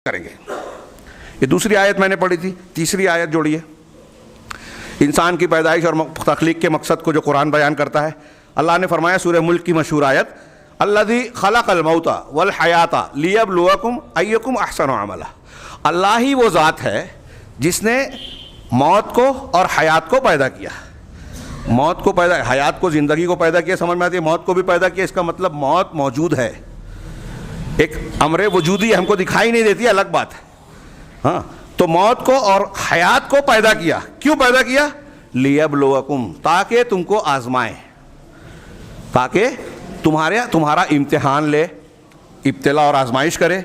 کریں گے. یہ دوسری آیت میں نے پڑھی تھی. تیسری آیت جوڑیے. انسان کی پیدائش اور تخلیق کے مقصد کو جو قرآن بیان کرتا ہے, اللہ نے فرمایا سورہ ملک کی مشہور آیت, الذی خلق الموت والحیات لیبلوکم ایکم احسن عملا. اللہ ہی وہ ذات ہے جس نے موت کو اور حیات کو پیدا کیا. موت کو پیدا, حیات کو, زندگی کو پیدا کیا, سمجھ میں آتی ہے. موت کو بھی پیدا کیا, اس کا مطلب موت موجود ہے, ایک امر وجودی ہم کو دکھائی نہیں دیتی, الگ بات ہے. ہاں, تو موت کو اور حیات کو پیدا کیا. کیوں پیدا کیا؟ لیبلوکم, تاکہ تم کو آزمائے, تاکہ تمہارا امتحان لے, ابتلا اور آزمائش کرے.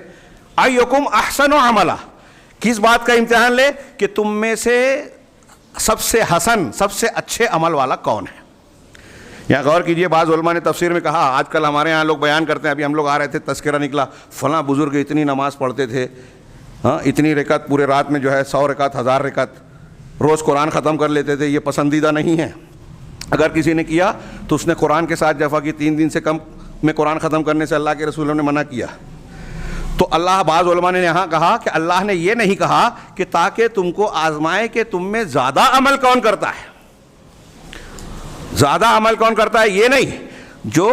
ایکم احسن عملا, کس بات کا امتحان لے؟ کہ تم میں سے سب سے حسن, سب سے اچھے عمل والا کون ہے. یہاں غور کیجئے, بعض علماء نے تفسیر میں کہا, آج کل ہمارے یہاں لوگ بیان کرتے ہیں, ابھی ہم لوگ آ رہے تھے تذکرہ نکلا, فلاں بزرگ اتنی نماز پڑھتے تھے, ہاں اتنی رکعت پورے رات میں جو ہے 100 رکعت 1000 رکعت روز قرآن ختم کر لیتے تھے. یہ پسندیدہ نہیں ہے. اگر کسی نے کیا تو اس نے قرآن کے ساتھ جفا کی. 3 دن سے کم میں قرآن ختم کرنے سے اللہ کے رسول نے منع کیا. تو اللہ, بعض علماء نے یہاں کہا کہ اللہ نے یہ نہیں کہا کہ تاکہ تم کو آزمائے کہ تم میں زیادہ عمل کون کرتا ہے, زیادہ عمل کون کرتا ہے, یہ نہیں, جو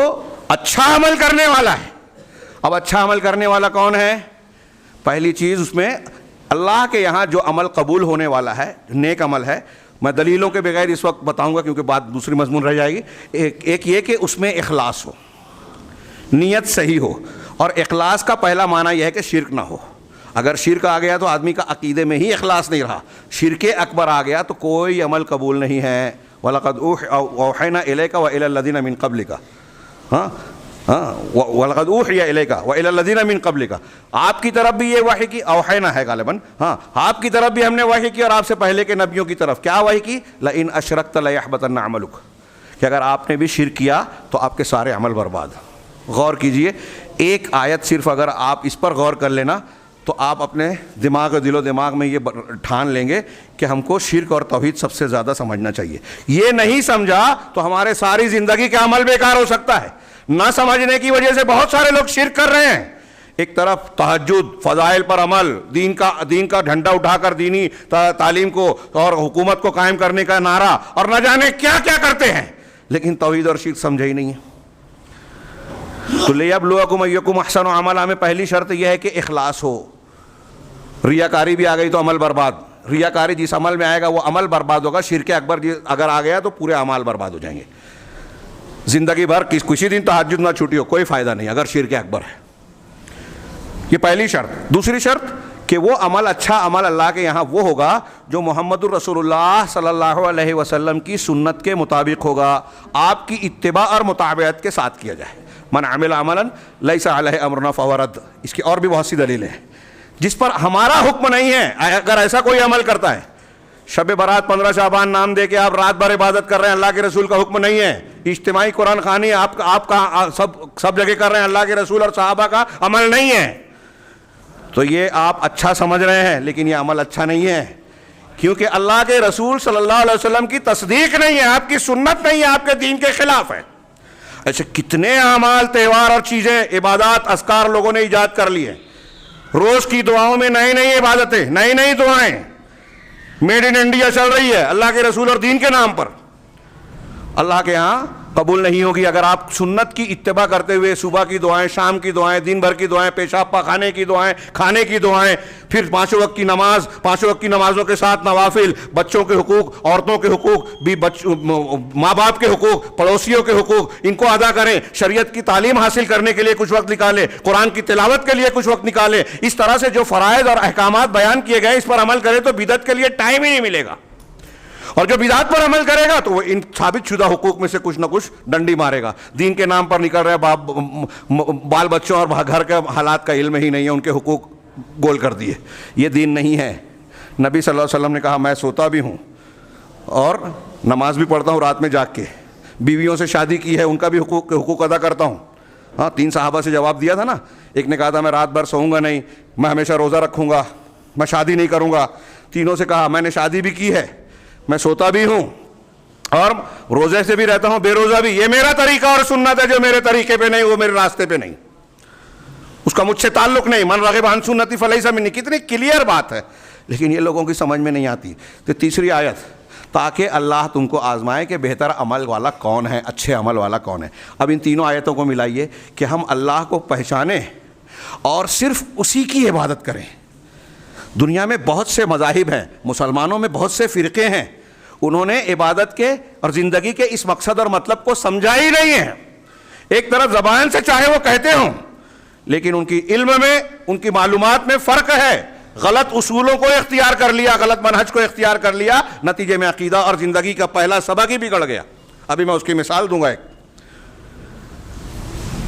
اچھا عمل کرنے والا ہے. اب اچھا عمل کرنے والا کون ہے؟ پہلی چیز اس میں اللہ کے یہاں جو عمل قبول ہونے والا ہے, نیک عمل ہے. میں دلیلوں کے بغیر اس وقت بتاؤں گا کیونکہ بات دوسری مضمون رہ جائے گی. ایک یہ کہ اس میں اخلاص ہو, نیت صحیح ہو. اور اخلاص کا پہلا معنی یہ ہے کہ شرک نہ ہو. اگر شرک آ گیا تو آدمی کا عقیدے میں ہی اخلاص نہیں رہا. شرک اکبر آ گیا تو کوئی عمل قبول نہیں ہے. وَلَقَدْ أَوْحَيْنَا إِلَيْكَ وَإِلَى الَّذِينَ مِن قَبْلِكَ, وَلَقَدْ أُوحِيَ إِلَيْكَ وَإِلَى الَّذِينَ مِن قَبْلِكَ. آپ کی طرف بھی یہ وحی کی, اوحینا ہے غالباً, ہاں آپ کی طرف بھی ہم نے وحی کی, اور آپ سے پہلے کے نبیوں کی طرف. کیا وحی کی؟ لَإِنْ أَشْرَكْتَ لَيَحْبَطَنَّ عَمَلُكَ, کہ اگر آپ نے بھی شرک کیا تو آپ کے سارے عمل برباد. غور کیجئے, ایک آیت صرف اگر آپ اس پر غور کر لینا تو آپ اپنے دماغ اور دل و دماغ میں یہ ٹھان لیں گے کہ ہم کو شرک اور توحید سب سے زیادہ سمجھنا چاہیے. یہ نہیں سمجھا تو ہمارے ساری زندگی کا عمل بیکار ہو سکتا ہے. نہ سمجھنے کی وجہ سے بہت سارے لوگ شرک کر رہے ہیں. ایک طرف تہجد, فضائل پر عمل, دین کا جھنڈا اٹھا کر دینی تعلیم کو اور حکومت کو قائم کرنے کا نعرہ, اور نہ جانے کیا کیا کرتے ہیں, لیکن توحید اور شرک سمجھے ہی نہیں ہے. تو لیبلوکم ایکم احسن عملا میں پہلی شرط یہ ہے کہ اخلاص ہو. ریاکاری بھی آ گئی تو عمل برباد. ریاکاری جس عمل میں آئے گا وہ عمل برباد ہوگا. شرک اکبر اگر آ گیا تو پورے اعمال برباد ہو جائیں گے. زندگی بھر کسی دن تہجد نہ چھوٹی ہو, کوئی فائدہ نہیں اگر شرک اکبر ہے. یہ پہلی شرط. دوسری شرط کہ وہ عمل, اچھا عمل اللہ کے یہاں وہ ہوگا جو محمد الرسول اللہ صلی اللہ علیہ وسلم کی سنت کے مطابق ہوگا, آپ کی اتباع اور مطابعت کے ساتھ کیا جائے. من عمل عملا لیس علیہ امرنا فہو رد. اس کی اور بھی بہت سی دلیلیں ہیں جس پر ہمارا حکم نہیں ہے. اگر ایسا کوئی عمل کرتا ہے, شب برات 15 شعبان نام دے کے آپ رات بھر عبادت کر رہے ہیں, اللہ کے رسول کا حکم نہیں ہے. اجتماعی قرآن خوانی آپ کا سب جگہ کر رہے ہیں, اللہ کے رسول اور صحابہ کا عمل نہیں ہے. تو یہ آپ اچھا سمجھ رہے ہیں لیکن یہ عمل اچھا نہیں ہے, کیونکہ اللہ کے رسول صلی اللہ علیہ وسلم کی تصدیق نہیں ہے, آپ کی سنت نہیں ہے, آپ کے دین کے خلاف ہے. ایسے کتنے اعمال, تہوار اور چیزیں, عبادات, اذکار لوگوں نے ایجاد کر لی ہیں. روز کی دعاؤں میں نئی نئی عبادتیں, نئی نئی دعائیں میڈ ان انڈیا چل رہی ہے اللہ کے رسول اور دین کے نام پر. اللہ کے ہاں قبول نہیں ہوگی. اگر آپ سنت کی اتباع کرتے ہوئے صبح کی دعائیں, شام کی دعائیں, دن بھر کی دعائیں, پیشاب پاخانے کی دعائیں, کھانے کی دعائیں, پھر 5 وقت کی نماز, 5 وقت کی نمازوں کے ساتھ نوافل, بچوں کے حقوق, عورتوں کے حقوق, ماں باپ کے حقوق, پڑوسیوں کے حقوق, ان کو ادا کریں. شریعت کی تعلیم حاصل کرنے کے لیے کچھ وقت نکالیں, قرآن کی تلاوت کے لیے کچھ وقت نکالیں. اس طرح سے جو فرائض اور احکامات بیان کیے گئے اس پر عمل کریں تو بدعت کے لیے ٹائم ہی نہیں ملے گا. اور جو بدعت پر عمل کرے گا تو وہ ان ثابت شدہ حقوق میں سے کچھ نہ کچھ ڈنڈی مارے گا. دین کے نام پر نکل رہے بال بچوں اور گھر کے حالات کا علم ہی نہیں ہے, ان کے حقوق گول کر دیے. یہ دین نہیں ہے. نبی صلی اللہ علیہ وسلم نے کہا میں سوتا بھی ہوں اور نماز بھی پڑھتا ہوں رات میں جاگ کے. بیویوں سے شادی کی ہے, ان کا بھی حقوق ادا کرتا ہوں. ہاں, 3 صحابہ سے جواب دیا تھا نا. ایک نے کہا تھا میں رات بھر سوؤں گا نہیں, میں ہمیشہ روزہ رکھوں گا, میں شادی نہیں کروں گا. تینوں سے کہا میں نے شادی بھی کی ہے, میں سوتا بھی ہوں اور روزے سے بھی رہتا ہوں, بے روزہ بھی. یہ میرا طریقہ اور سنت ہے, جو میرے طریقے پہ نہیں وہ میرے راستے پہ نہیں. اس کا مجھ سے تعلق نہیں، من رغب عن سنتی فلیس منی، کتنی کلیئر بات ہے، لیکن یہ لوگوں کی سمجھ میں نہیں آتی۔ تو تیسری آیت، تاکہ اللہ تم کو آزمائے کہ بہتر عمل والا کون ہے، اچھے عمل والا کون ہے۔ اب ان تینوں آیتوں کو ملائیے کہ ہم اللہ کو پہچانیں اور صرف اسی کی عبادت کریں۔ دنیا میں بہت سے مذاہب ہیں، مسلمانوں میں بہت سے فرقے ہیں، انہوں نے عبادت کے اور زندگی کے اس مقصد اور مطلب کو سمجھا ہی نہیں ہے۔ ایک طرف زبان سے چاہے وہ کہتے ہوں، لیکن ان کی علم میں، ان کی معلومات میں فرق ہے۔ غلط اصولوں کو اختیار کر لیا، غلط منہج کو اختیار کر لیا، نتیجے میں عقیدہ اور زندگی کا پہلا سبق ہی بگڑ گیا۔ ابھی میں اس کی مثال دوں گا ایک۔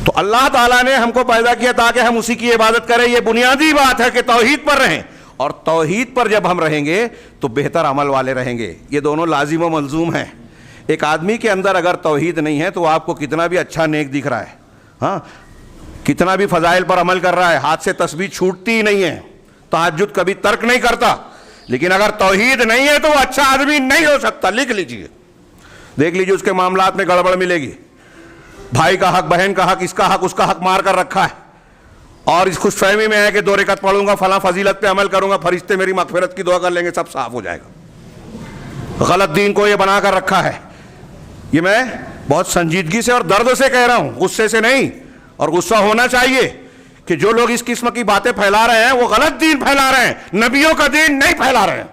تو اللہ تعالیٰ نے ہم کو پیدا کیا تاکہ ہم اسی کی عبادت کریں، یہ بنیادی بات ہے کہ توحید پر رہیں، اور توحید پر جب ہم رہیں گے تو بہتر عمل والے رہیں گے۔ یہ دونوں لازم و ملزوم ہیں۔ ایک آدمی کے اندر اگر توحید نہیں ہے تو آپ کو کتنا بھی اچھا نیک دکھ رہا ہے، ہاں، کتنا بھی فضائل پر عمل کر رہا ہے، ہاتھ سے تسبیح چھوٹتی ہی نہیں ہے، تہجد کبھی ترک نہیں کرتا، لیکن اگر توحید نہیں ہے تو وہ اچھا آدمی نہیں ہو سکتا۔ لکھ لیجئے، دیکھ لیجئے اس کے معاملات میں گڑبڑ ملے گی۔ بھائی کا حق، بہن کا حق، اس کا حق، اس کا حق مار کر رکھا ہے، اور اس خوش فہمی میں ہے کہ 2 رکعت پڑھوں گا، فلاں فضیلت پہ عمل کروں گا، فرشتے میری مغفرت کی دعا کر لیں گے، سب صاف ہو جائے گا۔ غلط دین کو یہ بنا کر رکھا ہے۔ یہ میں بہت سنجیدگی سے اور درد سے کہہ رہا ہوں، غصے سے نہیں، اور غصہ ہونا چاہیے کہ جو لوگ اس قسم کی باتیں پھیلا رہے ہیں وہ غلط دین پھیلا رہے ہیں، نبیوں کا دین نہیں پھیلا رہے ہیں۔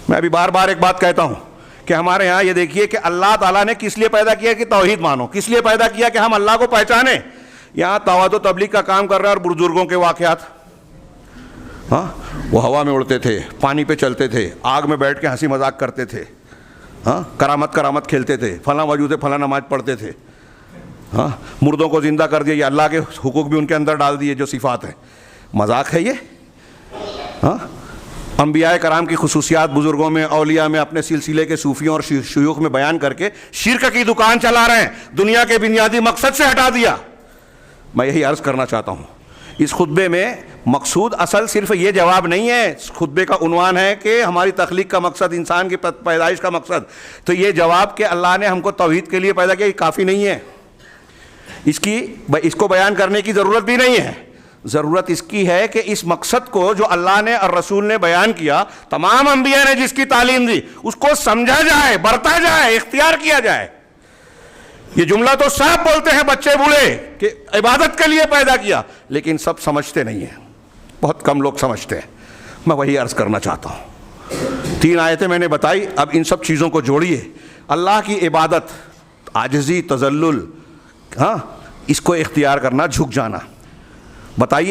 میں ابھی بار بار ایک بات کہتا ہوں کہ ہمارے یہاں یہ دیکھیے کہ اللہ تعالیٰ نے کس لیے پیدا کیا کہ توحید مانو، کس لیے پیدا کیا کہ ہم اللہ کو پہچانیں۔ یہاں دعوت و تبلیغ کا کام کر رہے ہیں، اور بزرگوں کے واقعات، ہاں، وہ ہوا میں اڑتے تھے، پانی پہ چلتے تھے، آگ میں بیٹھ کے ہنسی مذاق کرتے تھے، ہاں، کرامت کھیلتے تھے، فلاں وجود فلاں نماز پڑھتے تھے، ہاں، مردوں کو زندہ کر دیا، یہ اللہ کے حقوق بھی ان کے اندر ڈال دیے جو صفات ہیں۔ مذاق ہے یہ؟ ہاں، انبیاء کرام کی خصوصیات بزرگوں میں، اولیاء میں، اپنے سلسلے کے صوفیوں اور شیوخ میں بیان کر کے شرک کی دکان چلا رہے ہیں، دنیا کے بنیادی مقصد سے ہٹا دیا۔ میں یہی عرض کرنا چاہتا ہوں، اس خطبے میں مقصود اصل صرف یہ جواب نہیں ہے، خطبے کا عنوان ہے کہ ہماری تخلیق کا مقصد، انسان کی پیدائش کا مقصد، تو یہ جواب کہ اللہ نے ہم کو توحید کے لیے پیدا کیا، یہ کافی نہیں ہے۔ اس کو بیان کرنے کی ضرورت بھی نہیں ہے۔ ضرورت اس کی ہے کہ اس مقصد کو جو اللہ نے اور رسول نے بیان کیا، تمام انبیاء نے جس کی تعلیم دی، اس کو سمجھا جائے، برتا جائے، اختیار کیا جائے۔ یہ جملہ تو سب بولتے ہیں بچے بوڑھے کہ عبادت کے لیے پیدا کیا، لیکن سب سمجھتے نہیں ہیں، بہت کم لوگ سمجھتے ہیں۔ میں وہی عرض کرنا چاہتا ہوں۔ 3 آیتیں میں نے بتائی، اب ان سب چیزوں کو جوڑیے۔ اللہ کی عبادت، عاجزی، تذلل، ہاں، اس کو اختیار کرنا، جھک جانا۔ بتائیے